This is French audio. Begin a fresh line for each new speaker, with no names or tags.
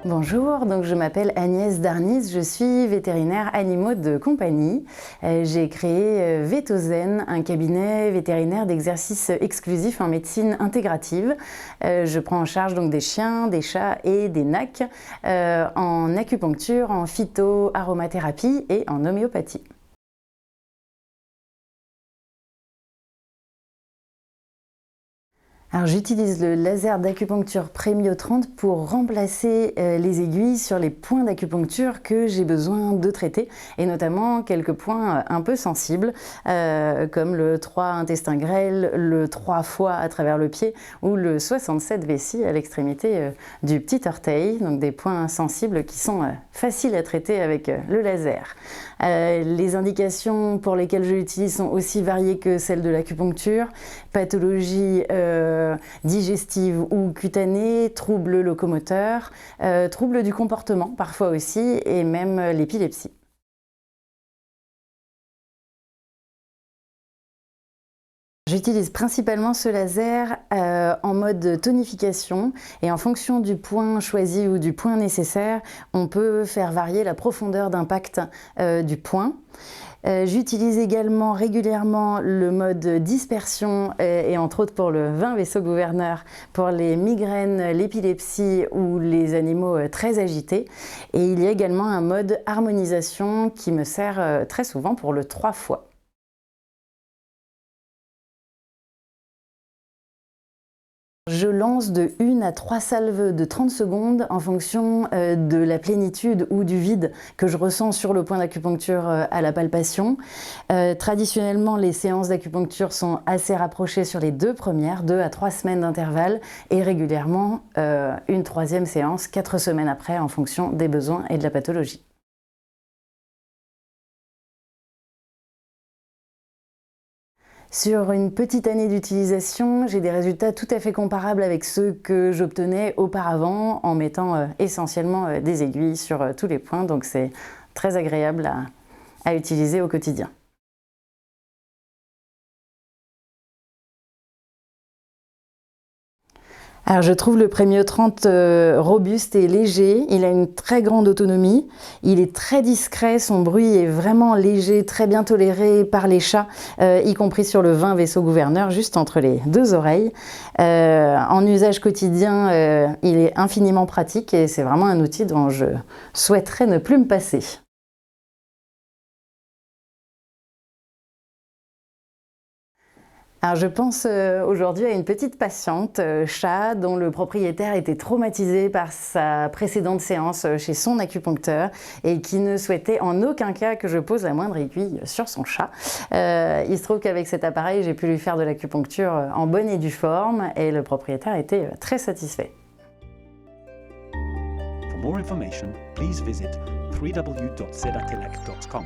Bonjour, donc je m'appelle Agnès Darnis, je suis vétérinaire animaux de compagnie. J'ai créé Vétozen, un cabinet vétérinaire d'exercice exclusif en médecine intégrative. Je prends en charge donc des chiens, des chats et des nacs en acupuncture, en phyto-aromathérapie et en homéopathie. Alors j'utilise le laser d'acupuncture Premio 30 pour remplacer les aiguilles sur les points d'acupuncture que j'ai besoin de traiter, et notamment quelques points un peu sensibles comme le 3 intestin grêle, le 3 foie à travers le pied ou le 67 vessie à l'extrémité du petit orteil, donc des points sensibles qui sont faciles à traiter avec le laser. Les indications pour lesquelles je l'utilise sont aussi variées que celles de l'acupuncture: pathologie digestive ou cutanée, troubles locomoteurs, troubles du comportement parfois aussi, et même l'épilepsie. J'utilise principalement ce laser en mode tonification, et en fonction du point choisi ou du point nécessaire, on peut faire varier la profondeur d'impact du point. J'utilise également régulièrement le mode dispersion et entre autres pour le 20 vaisseau gouverneur, pour les migraines, l'épilepsie ou les animaux très agités. Et il y a également un mode harmonisation qui me sert très souvent pour le 3 fois. Je lance de 1 à 3 salves de 30 secondes en fonction de la plénitude ou du vide que je ressens sur le point d'acupuncture à la palpation. Traditionnellement, les séances d'acupuncture sont assez rapprochées sur les 2 premières, 2 à 3 semaines d'intervalle, et régulièrement une 3e séance 4 semaines après en fonction des besoins et de la pathologie. Sur une petite année d'utilisation, j'ai des résultats tout à fait comparables avec ceux que j'obtenais auparavant en mettant essentiellement des aiguilles sur tous les points, donc c'est très agréable à utiliser au quotidien. Alors je trouve le Premio 30 robuste et léger, il a une très grande autonomie, il est très discret, son bruit est vraiment léger, très bien toléré par les chats, y compris sur le 20 vaisseau gouverneur, juste entre les 2 oreilles. En usage quotidien, il est infiniment pratique et c'est vraiment un outil dont je souhaiterais ne plus me passer. Alors je pense aujourd'hui à une petite patiente chat dont le propriétaire était traumatisé par sa précédente séance chez son acupuncteur et qui ne souhaitait en aucun cas que je pose la moindre aiguille sur son chat. Il se trouve qu'avec cet appareil, j'ai pu lui faire de l'acupuncture en bonne et due forme, et le propriétaire était très satisfait.
For more information, please visit www.sedatelec.com.